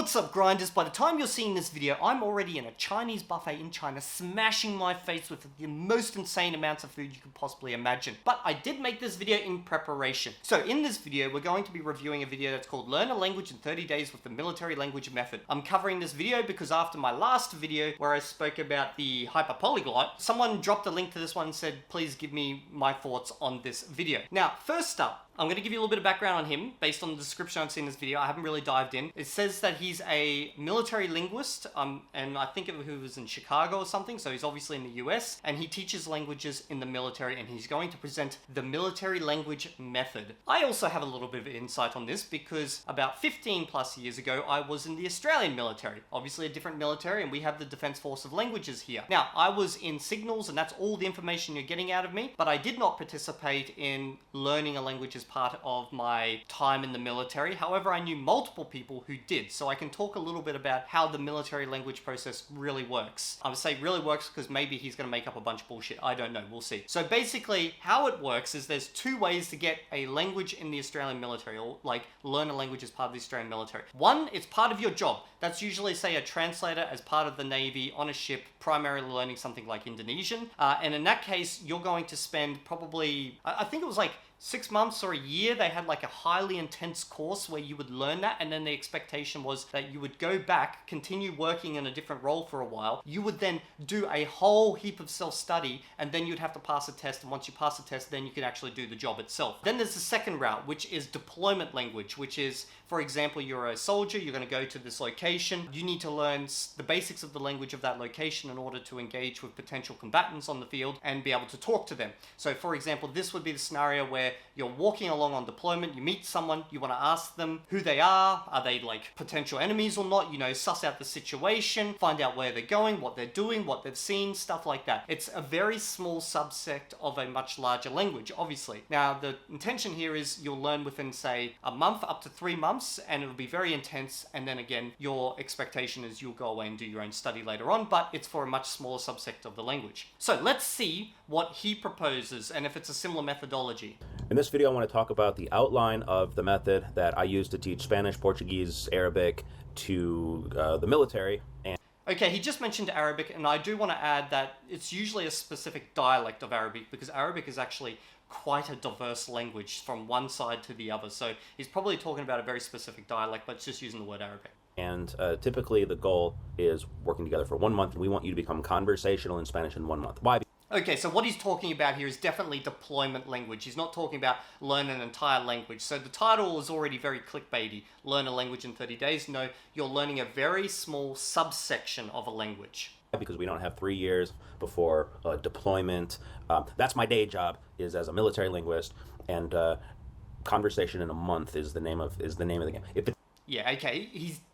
What's up, grinders? By the time you're seeing this video, I'm already in a Chinese buffet in China, smashing my face with the most insane amounts of food you could possibly imagine. But I did make this video in preparation. So in this video, we're going to be reviewing a video that's called Learn a Language in 30 Days with the Military Language Method. I'm covering this video because after my last video, where I spoke about the hyperpolyglot, someone dropped a link to this one and said, please give me my thoughts on this video. Now, first up, I'm going to give you a little bit of background on him based on the description I've seen in this video. I haven't really dived in. It says that he's a military linguist, and I think he was in Chicago or something, so he's obviously in the US, and he teaches languages in the military, and he's going to present the military language method. I also have a little bit of insight on this because about 15 plus years ago, I was in the Australian military, obviously a different military, and we have the Defence Force of Languages here. Now, I was in signals, and that's all the information you're getting out of me, but I did not participate in learning a language as part of my time in the military. However, I knew multiple people who did, so I can talk a little bit about how the military language process really works. I would say really works because maybe he's going to make up a bunch of bullshit. I don't know. We'll see. So basically, how it works is there's two ways to get a language in the Australian military, or like learn a language as part of the Australian military. One, it's part of your job. That's usually, say, a translator as part of the Navy on a ship, primarily learning something like Indonesian. And in that case, you're going to spend probably, I think it was like 6 months or a year, they had like a highly intense course where you would learn that, and then the expectation was that you would go back, continue working in a different role for a while. You would then do a whole heap of self-study, and then you'd have to pass a test, and once you pass the test, then you can actually do the job itself. Then there's the second route, which is deployment language, which is, for example, you're a soldier, you're going to go to this location, you need to learn the basics of the language of that location in order to engage with potential combatants on the field and be able to talk to them. So for example, this would be the scenario where you're walking along on deployment, you meet someone, you want to ask them who they are they like potential enemies or not, suss out the situation, find out where they're going, what they're doing, what they've seen, stuff like that. It's a very small subsect of a much larger language, obviously. Now, the intention here is you'll learn within, say, a month up to 3 months, and it'll be very intense, and then again, your expectation is you'll go away and do your own study later on, but it's for a much smaller subsect of the language. So let's see what he proposes, and if it's a similar methodology. In this video, I want to talk about the outline of the method that I use to teach Spanish, Portuguese, Arabic to the military. Okay, he just mentioned Arabic, and I do want to add that it's usually a specific dialect of Arabic, because Arabic is actually quite a diverse language from one side to the other. So he's probably talking about a very specific dialect, but it's just using the word Arabic. And typically the goal is working together for 1 month, and we want you to become conversational in Spanish in 1 month. Why? Okay, so what he's talking about here is definitely deployment language. He's not talking about learn an entire language. So the title is already very clickbaity. Learn a language in 30 days. No, you're learning a very small subsection of a language. Because we don't have 3 years before deployment. That's my day job, is as a military linguist, and conversation in a month is the name of the game. Yeah, okay,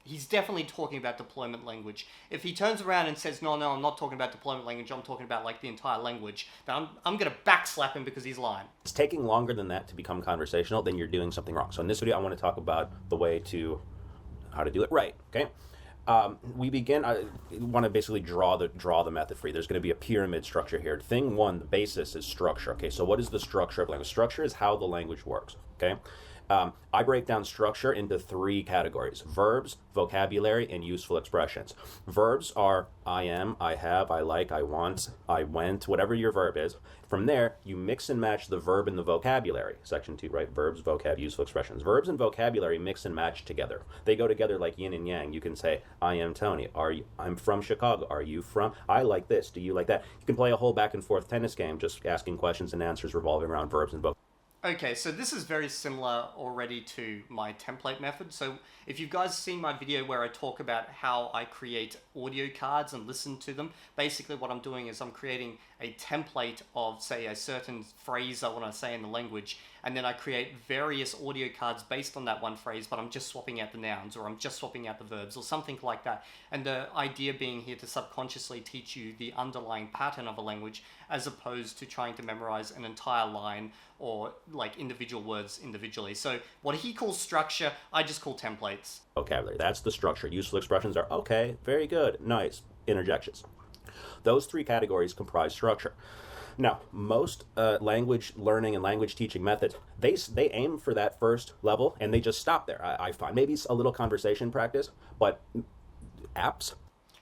he's definitely talking about deployment language. If he turns around and says, no, I'm not talking about deployment language, I'm talking about like the entire language, then I'm going to backslap him because he's lying. It's taking longer than that to become conversational, then you're doing something wrong. So in this video, I want to talk about the way to, how to do it right, okay? We begin, I want to basically draw the method for you. There's going to be a pyramid structure here. Thing one, the basis is structure, okay? So what is the structure of language? Structure is how the language works, okay? I break down structure into 3 categories: verbs, vocabulary, and useful expressions. Verbs are I am, I have, I like, I want, I went, whatever your verb is. From there, you mix and match the verb and the vocabulary. Section 2, right? Verbs, vocab, useful expressions. Verbs and vocabulary mix and match together. They go together like yin and yang. You can say, I am Tony. I'm from Chicago. Are you from? I like this. Do you like that? You can play a whole back and forth tennis game just asking questions and answers revolving around verbs and vocabulary. Okay, so this is very similar already to my template method. So if you guys seen my video where I talk about how I create audio cards and listen to them, basically what I'm doing is I'm creating a template of, say, a certain phrase I want to say in the language, and then I create various audio cards based on that one phrase, but I'm just swapping out the nouns, or I'm just swapping out the verbs, or something like that. And the idea being here to subconsciously teach you the underlying pattern of a language, as opposed to trying to memorize an entire line or like individual words individually. So what he calls structure, I just call templates. Vocabulary, that's the structure. Useful expressions are okay, very good, nice, interjections. Those 3 categories comprise structure. Now, most language learning and language teaching methods, they aim for that first level and they just stop there. I find maybe it's a little conversation practice, but apps.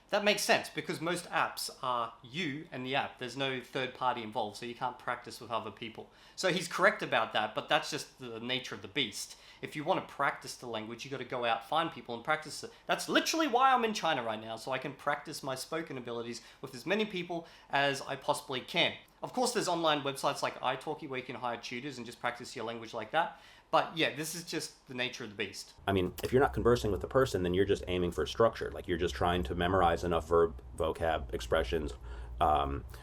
That makes sense because most apps are you and the app. There's no third party involved, so you can't practice with other people. So he's correct about that, but that's just the nature of the beast. If you want to practice the language, you got to go out, find people, and practice it. That's literally why I'm in China right now, so I can practice my spoken abilities with as many people as I possibly can. Of course, there's online websites like italki where you can hire tutors and just practice your language like that. But yeah, this is just the nature of the beast. I mean, if you're not conversing with the person, then you're just aiming for structure. Like you're just trying to memorize enough verb, vocab, expressions,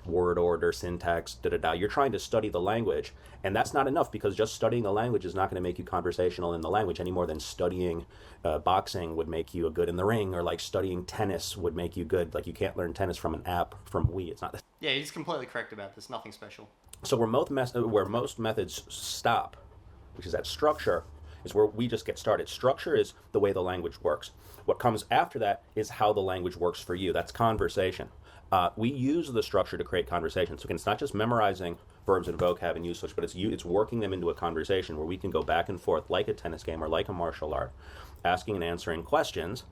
word order, syntax, da-da-da. You're trying to study the language, and that's not enough because just studying the language is not going to make you conversational in the language any more than studying boxing would make you a good in the ring, or like studying tennis would make you good. Like you can't learn tennis from an app, from Wii. It's not. Yeah, he's completely correct about this. Nothing special. So where most methods stop, which is that structure, is where we just get started. Structure is the way the language works. What comes after that is how the language works for you. That's conversation. We use the structure to create conversations. So again, it's not just memorizing verbs and vocab and usage, but it's working them into a conversation where we can go back and forth like a tennis game or like a martial art, asking and answering questions.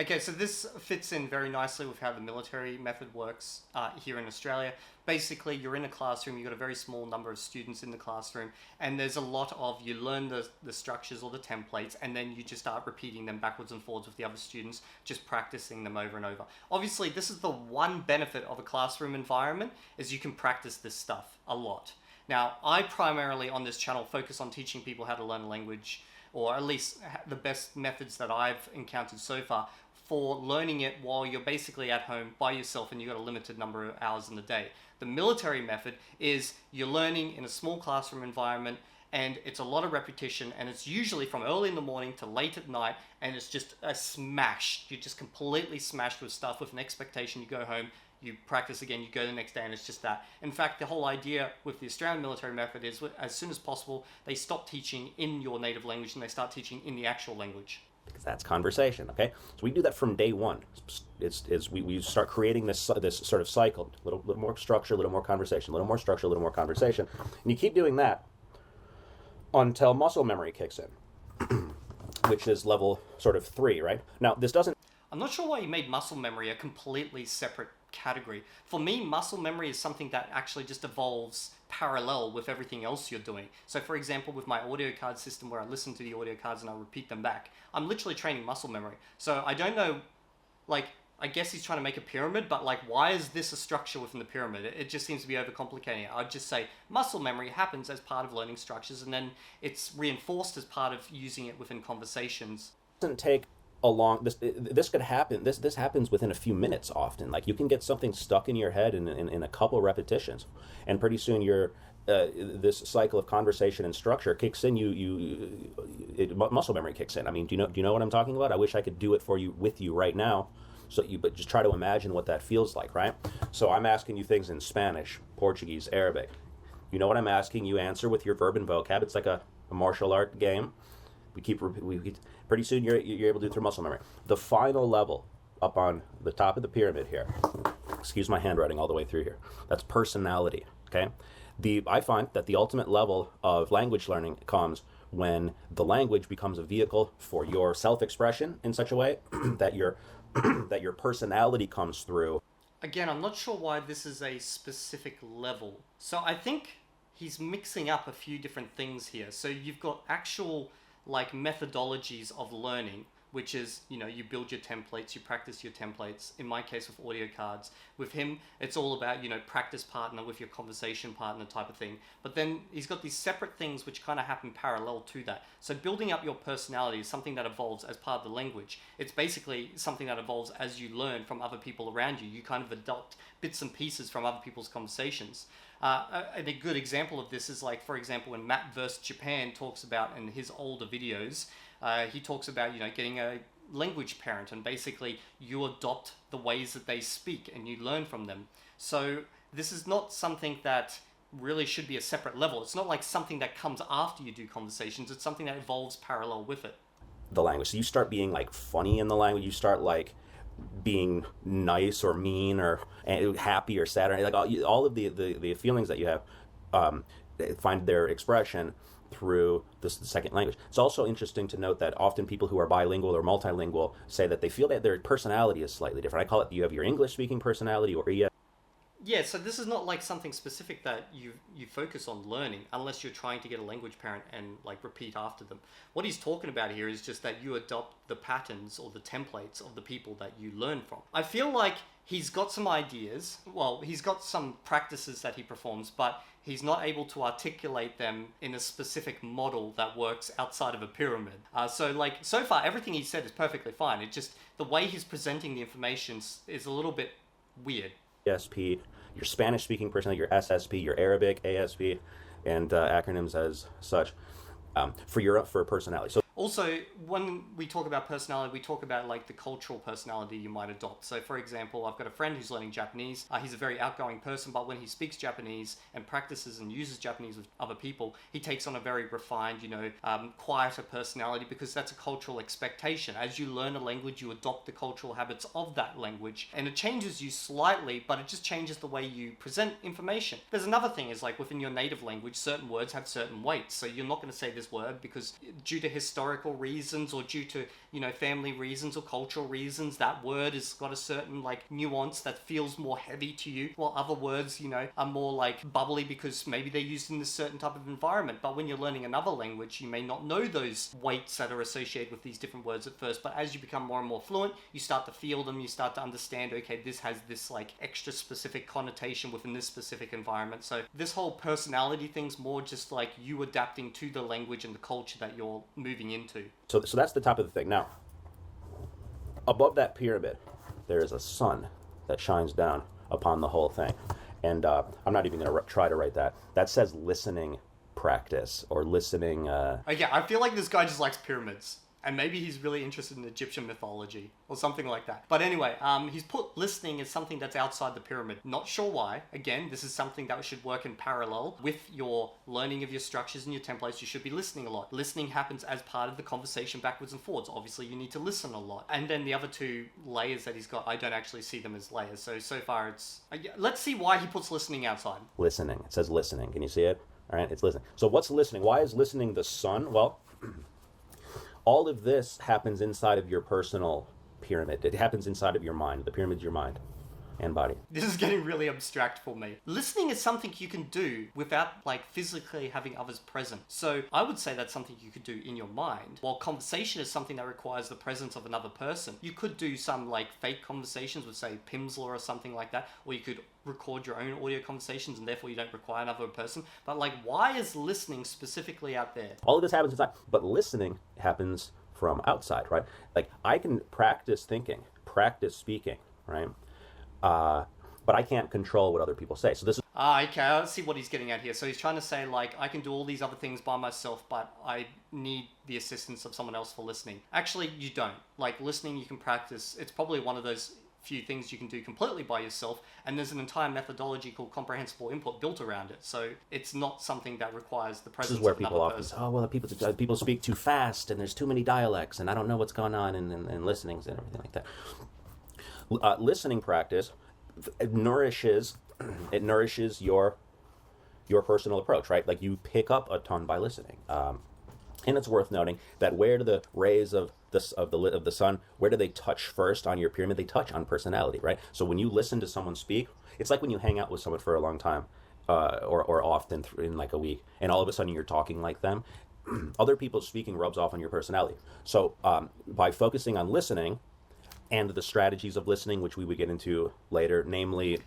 Okay, so this fits in very nicely with how the military method works here in Australia. Basically, you're in a classroom, you've got a very small number of students in the classroom, and there's a lot of, you learn the structures or the templates, and then you just start repeating them backwards and forwards with the other students, just practicing them over and over. Obviously, this is the one benefit of a classroom environment, is you can practice this stuff a lot. Now, I primarily on this channel focus on teaching people how to learn a language, or at least the best methods that I've encountered so far for learning it while you're basically at home by yourself and you've got a limited number of hours in the day. The military method is you're learning in a small classroom environment, and it's a lot of repetition, and it's usually from early in the morning to late at night, and it's just a smash. You're just completely smashed with stuff with an expectation. You go home, you practice again, you go the next day, and it's just that. In fact, the whole idea with the Australian military method is as soon as possible, they stop teaching in your native language and they start teaching in the actual language. Because that's conversation, okay? So we do that from day one. We start creating this sort of cycle, a little more structure, a little more conversation, a little more structure, a little more conversation. And you keep doing that until muscle memory kicks in, which is level sort of 3, right? Now, this doesn't... I'm not sure why you made muscle memory a completely separate category. For me, muscle memory is something that actually just evolves parallel with everything else you're doing. So for example, with my audio card system where I listen to the audio cards and I repeat them back, I'm literally training muscle memory. So I don't know, like, I guess he's trying to make a pyramid, but like, why is this a structure within the pyramid? It just seems to be overcomplicating it. I'd just say muscle memory happens as part of learning structures, and then it's reinforced as part of using it within conversations. It doesn't take this could happen. This happens within a few minutes often. Like you can get something stuck in your head in a couple repetitions, and pretty soon you're this cycle of conversation and structure kicks in. Muscle memory kicks in. I mean, do you know what I'm talking about? I wish I could do it for you with you right now. But just try to imagine what that feels like, right? So I'm asking you things in Spanish, Portuguese, Arabic. You know what I'm asking? You answer with your verb and vocab. It's like a martial art game. Pretty soon you're able to do it through muscle memory. The final level up on the top of the pyramid here, excuse my handwriting all the way through here, that's personality, okay? I find that the ultimate level of language learning comes when the language becomes a vehicle for your self-expression in such a way that your personality comes through. Again, I'm not sure why this is a specific level. So I think he's mixing up a few different things here. So you've got actual like methodologies of learning, which is, you build your templates, you practice your templates. In my case with audio cards, with him, it's all about, practice partner with your conversation partner type of thing. But then he's got these separate things which kind of happen parallel to that. So building up your personality is something that evolves as part of the language. It's basically something that evolves as you learn from other people around you. You kind of adopt bits and pieces from other people's conversations. And a good example of this is like, for example, when Matt vs. Japan talks about in his older videos, he talks about, getting a language parent, and basically you adopt the ways that they speak and you learn from them. So this is not something that really should be a separate level. It's not like something that comes after you do conversations. It's something that evolves parallel with it. The language. So you start being like funny in the language. You start like being nice or mean or happy or sad, or like all of the feelings that you have find their expression through the second language. It's also interesting to note that often people who are bilingual or multilingual say that they feel that their personality is slightly different. I call it, you have your English speaking personality, or Yeah, so this is not like something specific that you focus on learning unless you're trying to get a language parent and like repeat after them. What he's talking about here is just that you adopt the patterns or the templates of the people that you learn from. I feel like he's got some ideas, well, he's got some practices that he performs, but he's not able to articulate them in a specific model that works outside of a pyramid. So far, everything he said is perfectly fine. It's just the way he's presenting the information is a little bit weird. ESP, your Spanish-speaking personality, your SSP, your Arabic ASP, and acronyms as such for personality. So also, when we talk about personality, we talk about like the cultural personality you might adopt. So, for example, I've got a friend who's learning Japanese. He's a very outgoing person, but when he speaks Japanese and practices and uses Japanese with other people, he takes on a very refined, quieter personality because that's a cultural expectation. As you learn a language, you adopt the cultural habits of that language, and it changes you slightly, but it just changes the way you present information. There's another thing is like within your native language, certain words have certain weights. So you're not going to say this word because due to historical reasons or due to family reasons or cultural reasons, that word has got a certain like nuance that feels more heavy to you, while other words are more like bubbly because maybe they're used in this certain type of environment. But when you're learning another language, you may not know those weights that are associated with these different words at first, but as you become more and more fluent, you start to feel them, you start to understand, okay, this has this like extra specific connotation within this specific environment. So this whole personality thing's more just like you adapting to the language and the culture that you're moving into. So that's the top of the thing. Now, above that pyramid, there is a sun that shines down upon the whole thing. And I'm not even going to try to write that. That says listening practice or listening. Okay, I feel like this guy just likes pyramids. And maybe he's really interested in Egyptian mythology or something like that. But anyway, he's put listening as something that's outside the pyramid. Not sure why. Again, this is something that should work in parallel with your learning of your structures and your templates. You should be listening a lot. Listening happens as part of the conversation backwards and forwards. Obviously, you need to listen a lot. And then the other two layers that he's got, I don't actually see them as layers. So far it's... Let's see why he puts listening outside. Listening. It says listening. Can you see it? All right, it's listening. So what's listening? Why is listening the sun? Well... all of this happens inside of your personal pyramid. It happens inside of your mind. The pyramid's your mind and body. This is getting really abstract for me. Listening is something you can do without like physically having others present. So I would say that's something you could do in your mind, while conversation is something that requires the presence of another person. You could do some like fake conversations with say Pimsleur or something like that, or you could record your own audio conversations and therefore you don't require another person. But like, why is listening specifically out there? All of this happens inside, but listening happens from outside, right? Like I can practice thinking, practice speaking, right? But I can't control what other people say. So this is... okay, I see what he's getting at here. So he's trying to say, like, I can do all these other things by myself, but I need the assistance of someone else for listening. Actually, you don't. Like, listening, you can practice. It's probably one of those few things you can do completely by yourself, and there's an entire methodology called comprehensible input built around it. So it's not something that requires the presence of another person. This is where people often say, oh, well, people speak too fast, and there's too many dialects, and I don't know what's going on in listenings and everything like that. Listening practice nourishes your personal approach, right? Like you pick up a ton by listening, and it's worth noting that where do the rays of the sun, where do they touch first on your pyramid? They touch on personality, right? So when you listen to someone speak, it's like when you hang out with someone for a long time, or often in like a week, and all of a sudden you're talking like them. Other people speaking rubs off on your personality. So by focusing on listening and the strategies of listening, which we would get into later, namely...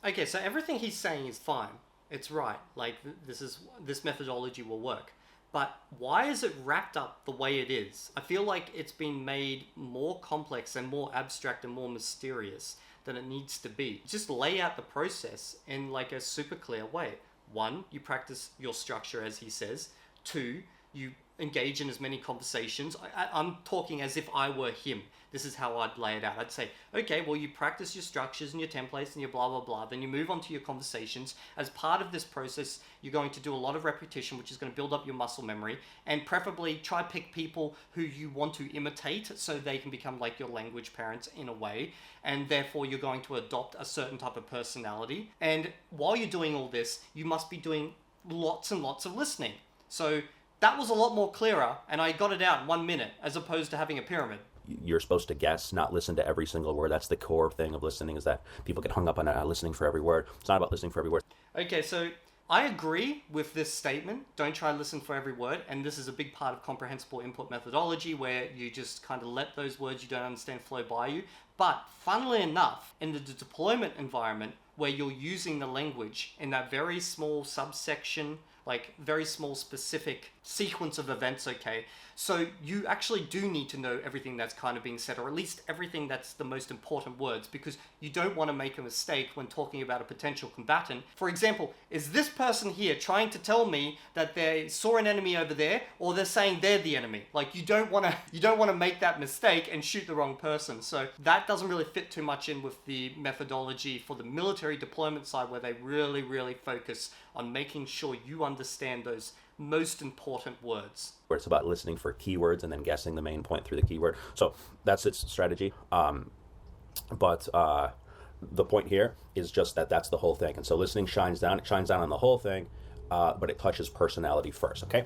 Okay, so everything he's saying is fine. It's right. Like, this methodology will work. But why is it wrapped up the way it is? I feel like it's been made more complex and more abstract and more mysterious than it needs to be. Just lay out the process in like a super clear way. 1, you practice your structure as he says. 2, you engage in as many conversations. I'm talking as if I were him. This is how I'd lay it out. I'd say, okay, well, you practice your structures and your templates and your blah, blah, blah. Then you move on to your conversations. As part of this process, you're going to do a lot of repetition, which is going to build up your muscle memory, and preferably try pick people who you want to imitate so they can become like your language parents in a way. And therefore, you're going to adopt a certain type of personality. And while you're doing all this, you must be doing lots and lots of listening. So that was a lot more clearer, and I got it out in 1 minute, as opposed to having a pyramid. You're supposed to guess, not listen to every single word. That's the core thing of listening, is that people get hung up on listening for every word. It's not about listening for every word. Okay, so I agree with this statement. Don't try and listen for every word. And this is a big part of comprehensible input methodology, where you just kind of let those words you don't understand flow by you. But funnily enough, in the deployment environment, where you're using the language in that very small subsection, like very small specific sequence of events, okay? So you actually do need to know everything that's kind of being said, or at least everything that's the most important words, because you don't want to make a mistake when talking about a potential combatant. For example, is this person here trying to tell me that they saw an enemy over there, or they're saying they're the enemy? Like, you don't want to make that mistake and shoot the wrong person. So that doesn't really fit too much in with the methodology for the military deployment side, where they really, really focus on making sure you understand those most important words. Where it's about listening for keywords and then guessing the main point through the keyword. So that's its strategy. But the point here is just that that's the whole thing. And so listening shines down. It shines down on the whole thing, but it touches personality first. Okay.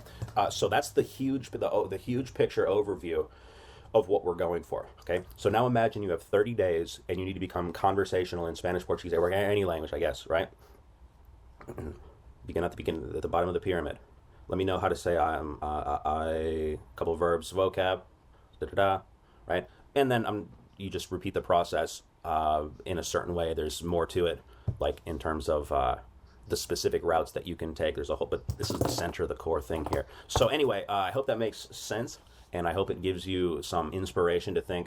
So that's the huge picture overview of what we're going for. Okay. So now imagine you have 30 days and you need to become conversational in Spanish, Portuguese, or any language, I guess, right? Begin at the bottom of the pyramid. Let me know how to say I, couple of verbs, vocab, right? And then you just repeat the process in a certain way. There's more to it, like in terms of the specific routes that you can take. There's a whole, but this is the center of the core thing here. So anyway, I hope that makes sense, and I hope it gives you some inspiration to think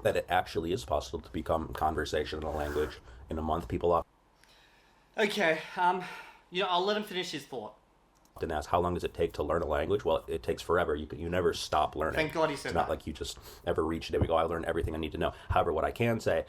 that it actually is possible to become conversational language in a month. People often Okay, I'll let him finish his thought. ask, how long does it take to learn a language? Well, it takes forever. You never stop learning. Thank God he said It's that. not like you just ever reach it. We go, I learned everything I need to know. However, what I can say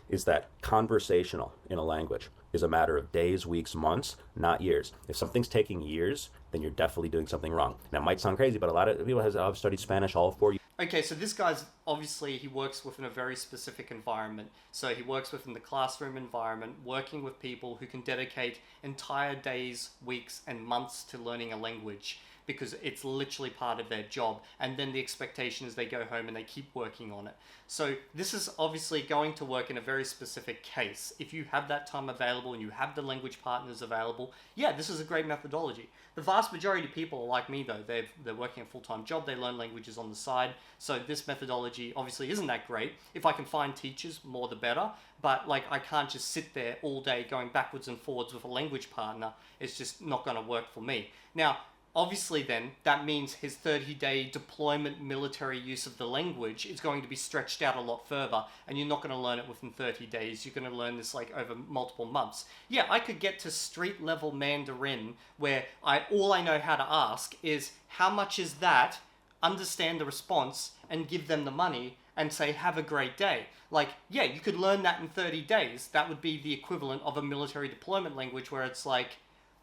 is that conversational in a language is a matter of days, weeks, months, not years. If something's taking years, then you're definitely doing something wrong. Now, it might sound crazy, but a lot of people have studied Spanish all 4 years. Okay, so this guy's obviously, he works within a very specific environment. So he works within the classroom environment, working with people who can dedicate entire days, weeks, and months to learning a language, because it's literally part of their job. And then the expectation is they go home and they keep working on it. So this is obviously going to work in a very specific case. If you have that time available and you have the language partners available, yeah, this is a great methodology. The vast majority of people are like me though. They're working a full-time job, they learn languages on the side. So this methodology obviously isn't that great. If I can find teachers, more the better. But like, I can't just sit there all day going backwards and forwards with a language partner. It's just not going to work for me. Now, obviously then, that means his 30-day deployment military use of the language is going to be stretched out a lot further, and you're not going to learn it within 30 days. You're going to learn this like over multiple months. Yeah, I could get to street level Mandarin where all I know how to ask is, how much is that? Understand the response and give them the money and say, have a great day. Like, yeah, you could learn that in 30 days. That would be the equivalent of a military deployment language where it's like,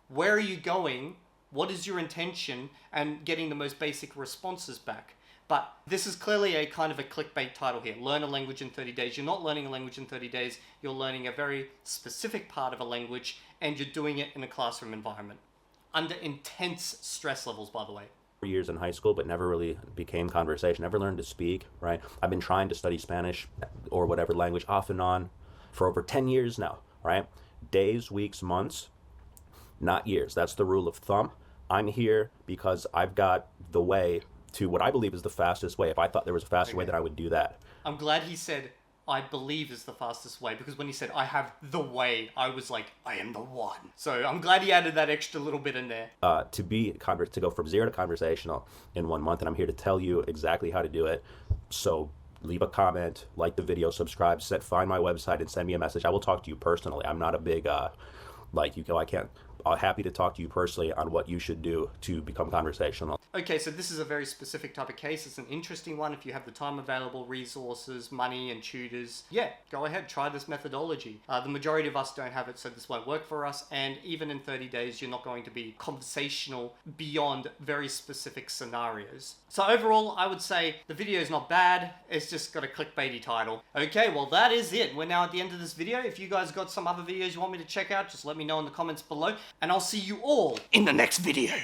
where are you going? What is your intention? And getting the most basic responses back. But this is clearly a kind of a clickbait title here. Learn a language in 30 days. You're not learning a language in 30 days. You're learning a very specific part of a language, and you're doing it in a classroom environment. Under intense stress levels, by the way. Years in high school, but never really became conversation, never learned to speak, right? I've been trying to study Spanish or whatever language off and on for over 10 years now, right? Days, weeks, months, not years. That's the rule of thumb. I'm here because I've got the way to what I believe is the fastest way. If I thought there was a faster way, then I would do that. I'm glad he said, I believe is the fastest way, because when he said, I have the way, I was like, I am the one. So I'm glad he added that extra little bit in there. To go from zero to conversational in 1 month, and I'm here to tell you exactly how to do it. So leave a comment, like the video, subscribe, find my website, and send me a message. I will talk to you personally. I'm not a big Like, I'm happy to talk to you personally on what you should do to become conversational. Okay, so this is a very specific type of case. It's an interesting one. If you have the time available, resources, money, and tutors, yeah, go ahead, try this methodology. The majority of us don't have it, so this won't work for us. And even in 30 days, you're not going to be conversational beyond very specific scenarios. So overall, I would say the video is not bad. It's just got a clickbaity title. Okay, well, that is it. We're now at the end of this video. If you guys got some other videos you want me to check out, just let me know in the comments below. And I'll see you all in the next video.